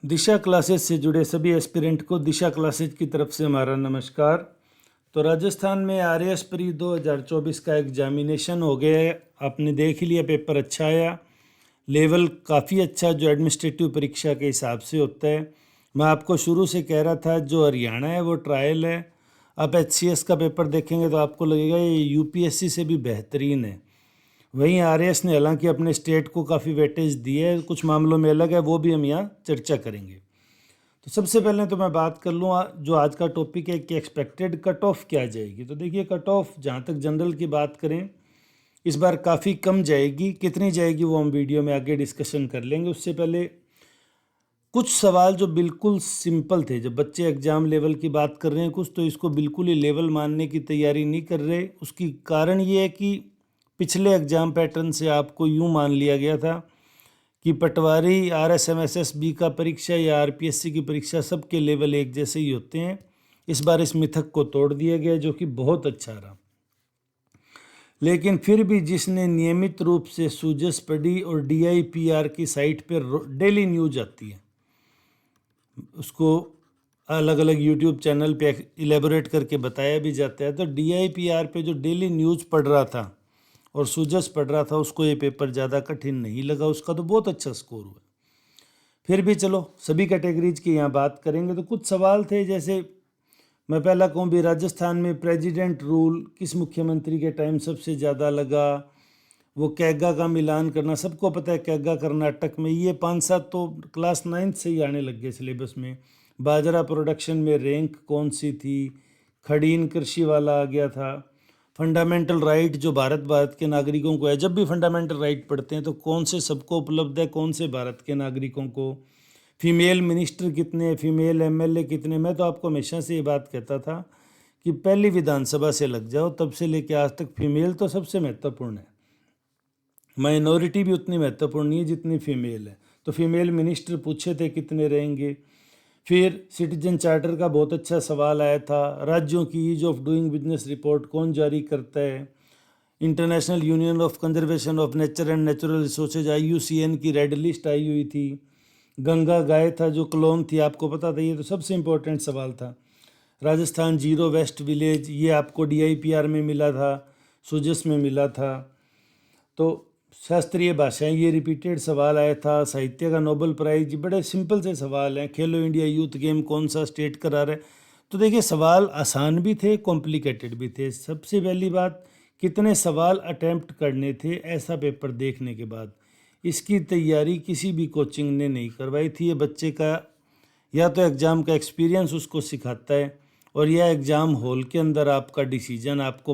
दिशा classes से जुड़े सभी एस्पिरेंट को दिशा क्लासेस की तरफ से हमारा नमस्कार। तो राजस्थान में आरएएस प्री 2024 का एग्जामिनेशन हो गया है। आपने देख ही लिया, पेपर अच्छा आया, लेवल काफ़ी अच्छा जो एडमिनिस्ट्रेटिव परीक्षा के हिसाब से होता है। मैं आपको शुरू से कह रहा था जो हरियाणा है वो ट्रायल है। आप एचसीएस का पेपर देखेंगे तो आपको लगेगा ये यूपीएससी से भी बेहतरीन है। वहीं आरएएस ने हालांकि अपने स्टेट को काफ़ी वेटेज दी है, कुछ मामलों में अलग है, वो भी हम यहाँ चर्चा करेंगे। तो सबसे पहले तो मैं बात कर लूँ जो आज का टॉपिक है कि एक्सपेक्टेड कट ऑफ क्या जाएगी। तो देखिए, कट ऑफ जहाँ तक जनरल की बात करें इस बार काफ़ी कम जाएगी। कितनी जाएगी वो हम वीडियो में आगे डिस्कशन कर लेंगे। उससे पहले कुछ सवाल जो बिल्कुल सिंपल थे, जब बच्चे एग्ज़ाम लेवल की बात कर रहे हैं कुछ, तो इसको बिल्कुल ही लेवल मानने की तैयारी नहीं कर रहे। उसकी कारण ये है कि पिछले एग्ज़ाम पैटर्न से आपको यूँ मान लिया गया था कि पटवारी, आरएसएमएसएसबी का परीक्षा या आरपीएससी की परीक्षा सबके लेवल एक जैसे ही होते हैं। इस बार इस मिथक को तोड़ दिया गया, जो कि बहुत अच्छा रहा। लेकिन फिर भी जिसने नियमित रूप से सूजस पढ़ी और डीआईपीआर की साइट पर डेली न्यूज आती है, उसको अलग अलग यूट्यूब चैनल पे इलेबोरेट करके बताया भी जाता है, तो डीआईपीआर पे जो डेली न्यूज़ पढ़ रहा था और सूजस पढ़ रहा था उसको ये पेपर ज़्यादा कठिन नहीं लगा। उसका तो बहुत अच्छा स्कोर हुआ। फिर भी चलो सभी कैटेगरीज की यहाँ बात करेंगे। तो कुछ सवाल थे, जैसे मैं पहला कहूँ भी, राजस्थान में प्रेसिडेंट रूल किस मुख्यमंत्री के टाइम सबसे ज़्यादा लगा। वो कैगा का मिलान करना, सबको पता है कैगा कर्नाटक में, ये 5-7 तो क्लास 9th से ही आने लग गए सिलेबस में। बाजरा प्रोडक्शन में रैंक कौन सी थी, खड़ीन कृषि वाला आ गया था। फंडामेंटल राइट जो भारत के नागरिकों को है, जब भी फंडामेंटल राइट पढ़ते हैं तो कौन से सबको उपलब्ध है, कौन से भारत के नागरिकों को। फीमेल मिनिस्टर कितने, फीमेल एमएलए कितने। मैं तो आपको हमेशा से ये बात कहता था कि पहली विधानसभा से लग जाओ, तब से लेके आज तक फीमेल तो सबसे महत्वपूर्ण है, माइनॉरिटी भी उतनी महत्वपूर्ण नहीं है जितनी फीमेल है। तो फीमेल मिनिस्टर पूछे थे कितने रहेंगे। फिर सिटीजन चार्टर का बहुत अच्छा सवाल आया था। राज्यों की ease of doing business report कौन जारी करता है। International Union of Conservation of Nature and Natural Resources IUCN की रेड लिस्ट आई हुई थी। गंगा गाय था जो क्लोन थी, आपको पता था, ये तो सबसे इम्पोर्टेंट सवाल था। राजस्थान जीरो वेस्ट विलेज, ये आपको DIPR में मिला था, सुजस में मिला था। तो शास्त्रीय भाषाएं, ये रिपीटेड सवाल आया था। साहित्य का नोबेल प्राइज, बड़े सिंपल से सवाल हैं। खेलो इंडिया यूथ गेम कौन सा स्टेट करा रहा है। तो देखिए, सवाल आसान भी थे, कॉम्प्लिकेटेड भी थे। सबसे पहली बात, कितने सवाल अटेम्प्ट करने थे ऐसा पेपर देखने के बाद, इसकी तैयारी किसी भी कोचिंग ने नहीं करवाई थी। ये बच्चे का या तो एग्ज़ाम का एक्सपीरियंस उसको सिखाता है, और यह एग्ज़ाम हॉल के अंदर आपका डिसीजन आपको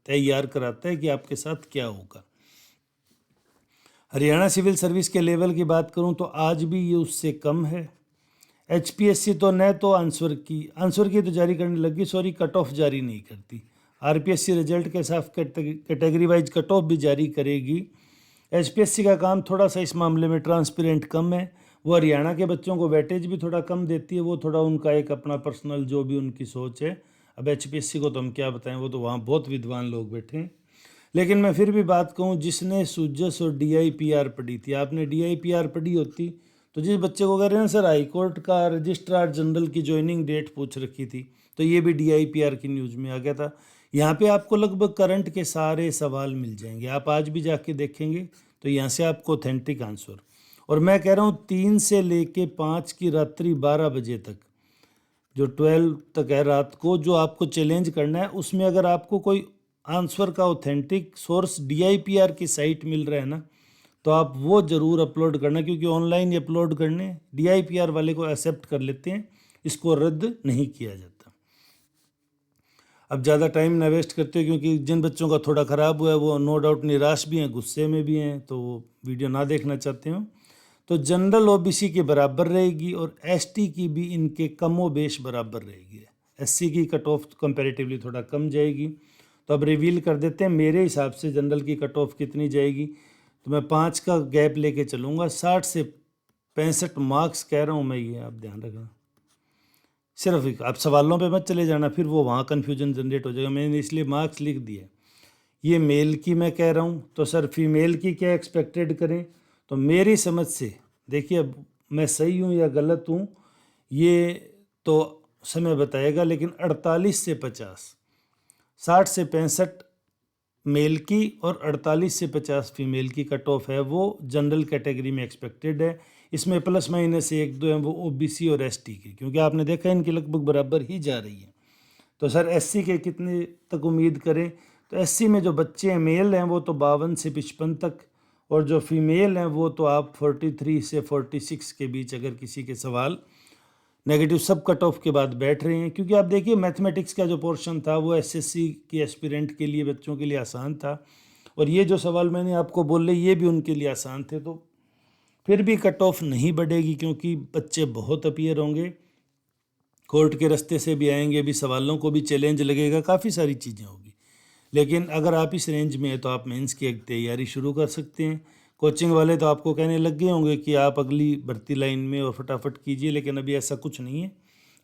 तैयार कराता है कि आपके साथ क्या होगा। हरियाणा सिविल सर्विस के लेवल की बात करूं तो आज भी ये उससे कम है। HPSC तो न तो आंसर की तो जारी करने लगी, सॉरी, कट ऑफ जारी नहीं करती। RPSC रिजल्ट के साथ कैटेगरी वाइज कट ऑफ भी जारी करेगी। HPSC का काम थोड़ा सा इस मामले में ट्रांसपेरेंट कम है। वो हरियाणा के बच्चों को वेटेज भी थोड़ा कम देती है। वो थोड़ा उनका एक अपना पर्सनल जो भी उनकी सोच है। अब HPSC को तो हम क्या बताएं, वो तो वहाँ बहुत विद्वान लोग बैठे हैं। लेकिन मैं फिर भी बात कहूँ, जिसने सूजस और DIPR पढ़ी थी, आपने DIPR पढ़ी होती तो जिस बच्चे को कह रहे हैं सर हाईकोर्ट का रजिस्ट्रार जनरल की ज्वाइनिंग डेट पूछ रखी थी, तो ये भी DIPR की न्यूज़ में आ गया था। यहाँ पे आपको लगभग करंट के सारे सवाल मिल जाएंगे। आप आज भी जाके देखेंगे तो यहाँ से आपको ऑथेंटिक आंसर। और मैं कह रहा हूँ 3 से लेके 5 की रात्रि 12 बजे तक, जो 12 तक है रात को, जो आपको चैलेंज करना है, उसमें अगर आपको कोई आंसर का ऑथेंटिक सोर्स DIPR की साइट मिल रहा है ना, तो आप वो ज़रूर अपलोड करना, क्योंकि ऑनलाइन अपलोड करने DIPR वाले को एक्सेप्ट कर लेते हैं, इसको रद्द नहीं किया जाता। अब ज़्यादा टाइम ना वेस्ट करते, क्योंकि जिन बच्चों का थोड़ा ख़राब हुआ है वो नो डाउट निराश भी हैं, गुस्से में भी हैं, तो वो वीडियो ना देखना चाहते हो। तो जनरल OBC के बराबर रहेगी और ST की भी इनके कमो बेश बराबर रहेगी। SC की कट ऑफ कंपैरेटिवली थोड़ा कम जाएगी। तो अब रिवील कर देते हैं मेरे हिसाब से जनरल की कट ऑफ कितनी जाएगी। तो मैं 5 का गैप लेके चलूँगा। 60 से 65 मार्क्स कह रहा हूँ मैं, ये आप ध्यान रखना। सिर्फ आप सवालों पे मत चले जाना, फिर वो वहाँ कन्फ्यूजन जनरेट हो जाएगा। मैंने इसलिए मार्क्स लिख दिए। ये मेल की मैं कह रहा हूँ, तो सर फीमेल की क्या एक्सपेक्टेड करें। तो मेरी समझ से देखिए, अब मैं सही हूँ या गलत हूँ ये तो समय बताएगा, लेकिन 48 से 50, 60 से 65 मेल की और 48 से 50 फीमेल की कट ऑफ है, वो जनरल कैटेगरी में एक्सपेक्टेड है। इसमें प्लस माइनस 1-2 हैं वो ओबीसी और एसटी की, क्योंकि आपने देखा इनकी लगभग बराबर ही जा रही है। तो सर एससी के कितने तक उम्मीद करें? तो एससी में जो बच्चे हैं मेल हैं वो तो 52 से 55 तक, और जो फीमेल हैं वो तो आप 43 से 46 के बीच अगर किसी के सवाल नेगेटिव सब कट ऑफ के बाद बैठ रहे हैं। क्योंकि आप देखिए मैथमेटिक्स का जो पोर्शन था वो एसएससी के एस्पिरेंट के लिए, बच्चों के लिए आसान था, और ये जो सवाल मैंने आपको बोले ये भी उनके लिए आसान थे। तो फिर भी कट ऑफ नहीं बढ़ेगी, क्योंकि बच्चे बहुत अपीयर होंगे, कोर्ट के रास्ते से भी आएंगे, भी सवालों को भी चैलेंज लगेगा, काफ़ी सारी चीज़ें होगी। लेकिन अगर आप इस रेंज में हैं तो आप मेंस की तैयारी शुरू कर सकते हैं। कोचिंग वाले तो आपको कहने लग गए होंगे कि आप अगली भर्ती लाइन में और फटाफट कीजिए, लेकिन अभी ऐसा कुछ नहीं है।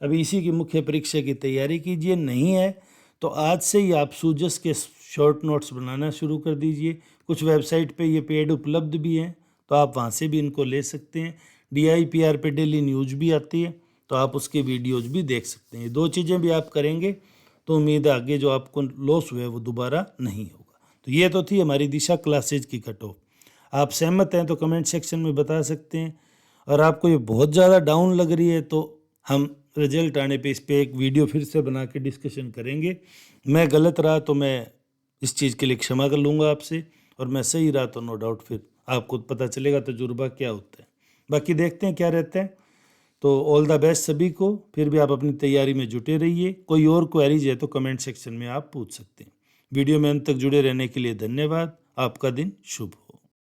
अभी इसी की मुख्य परीक्षा की तैयारी कीजिए। नहीं है तो आज से ही आप सूजस के शॉर्ट नोट्स बनाना शुरू कर दीजिए। कुछ वेबसाइट पे ये पेड उपलब्ध भी हैं, तो आप वहाँ से भी इनको ले सकते हैं। DIPR पे डेली न्यूज़ भी आती है, तो आप उसके वीडियोज़ भी देख सकते हैं। 2 चीज़ें भी आप करेंगे तो उम्मीद है आगे जो आपको लॉस हुआ है वो दोबारा नहीं होगा। तो ये तो थी हमारी दिशा क्लासेज की कट ऑफ। आप सहमत हैं तो कमेंट सेक्शन में बता सकते हैं, और आपको ये बहुत ज़्यादा डाउन लग रही है तो हम रिजल्ट आने पे इस पर एक वीडियो फिर से बना के डिस्कशन करेंगे। मैं गलत रहा तो मैं इस चीज़ के लिए क्षमा कर लूँगा आपसे, और मैं सही रहा तो नो डाउट फिर आपको पता चलेगा तजुर्बा क्या होता है। बाकी देखते हैं क्या रहता है। तो ऑल द बेस्ट सभी को। फिर भी आप अपनी तैयारी में जुटे रहिए। कोई और क्वेरीज है तो कमेंट सेक्शन में आप पूछ सकते हैं। वीडियो में अंत तक जुड़े रहने के लिए धन्यवाद। आपका दिन शुभ हो।